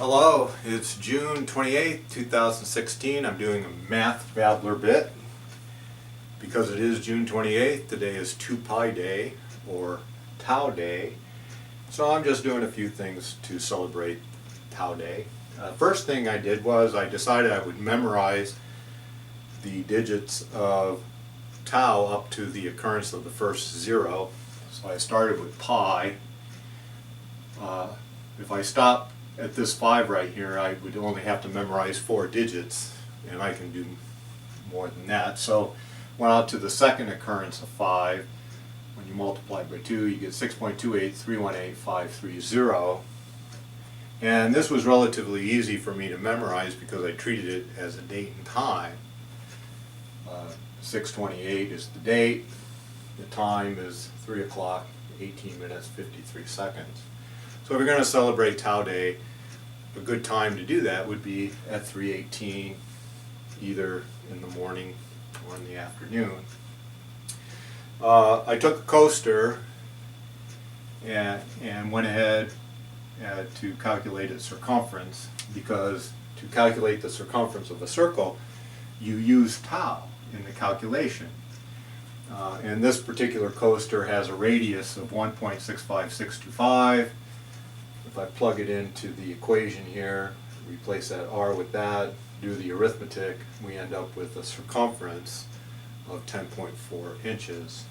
Hello, it's June 28th, 2016. I'm doing a MathBabbler bit. Because it is June 28th, today is 2 Pi Day, or Tau Day. So I'm just doing a few things to celebrate Tau Day. First thing I did was I decided I would memorize the digits of Tau up to the occurrence of the first zero. So I started with pi. If I stop at this 5 right here, I would only have to memorize 4 digits, and I can do more than that. So went out to the second occurrence of 5. When you multiply by 2, you get 6.28318,530. And this was relatively easy for me to memorize because I treated it as a date and time. 6:28 is the date. The time is 3 o'clock, 18 minutes, 53 seconds. So if you're going to celebrate Tau Day, a good time to do that would be at 3:18, either in the morning or in the afternoon. I took a coaster and went ahead to calculate its circumference, because to calculate the circumference of a circle, you use tau in the calculation. And this particular coaster has a radius of 1.65625. If I plug it into the equation here, replace that r with that, do the arithmetic, we end up with a circumference of 10.4 inches.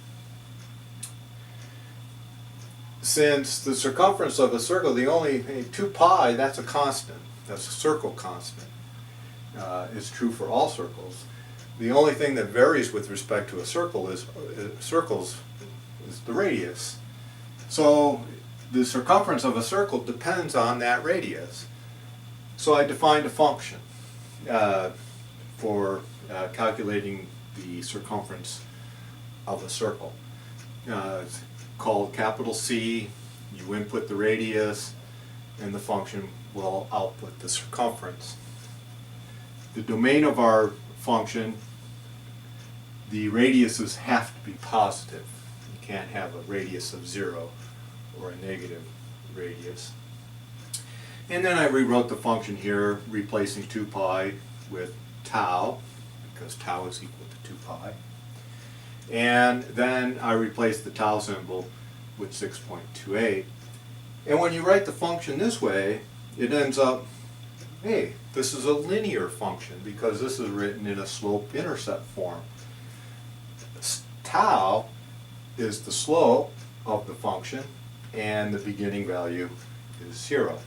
Since the circumference of a circle, 2 pi, that's a constant. That's a circle constant. It's true for all circles. The only thing that varies with respect to a circle is the radius. So the circumference of a circle depends on that radius. So I defined a function for calculating the circumference of a circle. It's called capital C. You input the radius, and the function will output the circumference. The domain of our function, the radiuses have to be positive. You can't have a radius of 0 or a negative radius. And then I rewrote the function here, replacing 2 pi with tau, because tau is equal to 2 pi. And then I replaced the tau symbol with 6.28. And when you write the function this way, it ends up, hey, this is a linear function because this is written in a slope-intercept form. Tau is the slope of the function, and the beginning value is 0.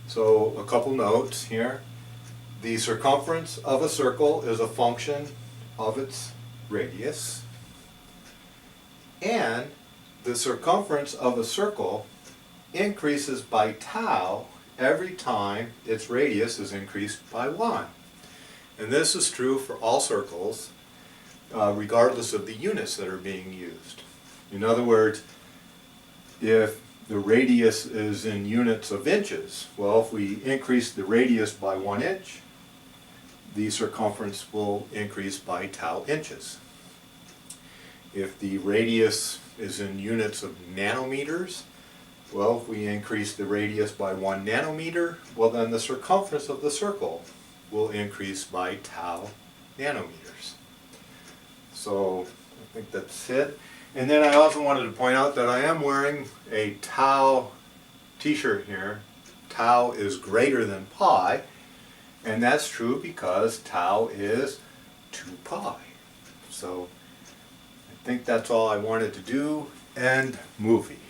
So a couple notes here. The circumference of a circle is a function of its radius, and the circumference of a circle increases by tau every time its radius is increased by 1. And this is true for all circles, regardless of the units that are being used. In other words, if the radius is in units of inches, well, if we increase the radius by 1 inch, the circumference will increase by tau inches. If the radius is in units of nanometers, well, if we increase the radius by 1 nanometer, well, then the circumference of the circle will increase by tau nanometers. So I think that's it. And then I also wanted to point out that I am wearing a tau t-shirt here. Tau is greater than pi, and that's true because tau is 2 pi. So I think that's all I wanted to do. End movie.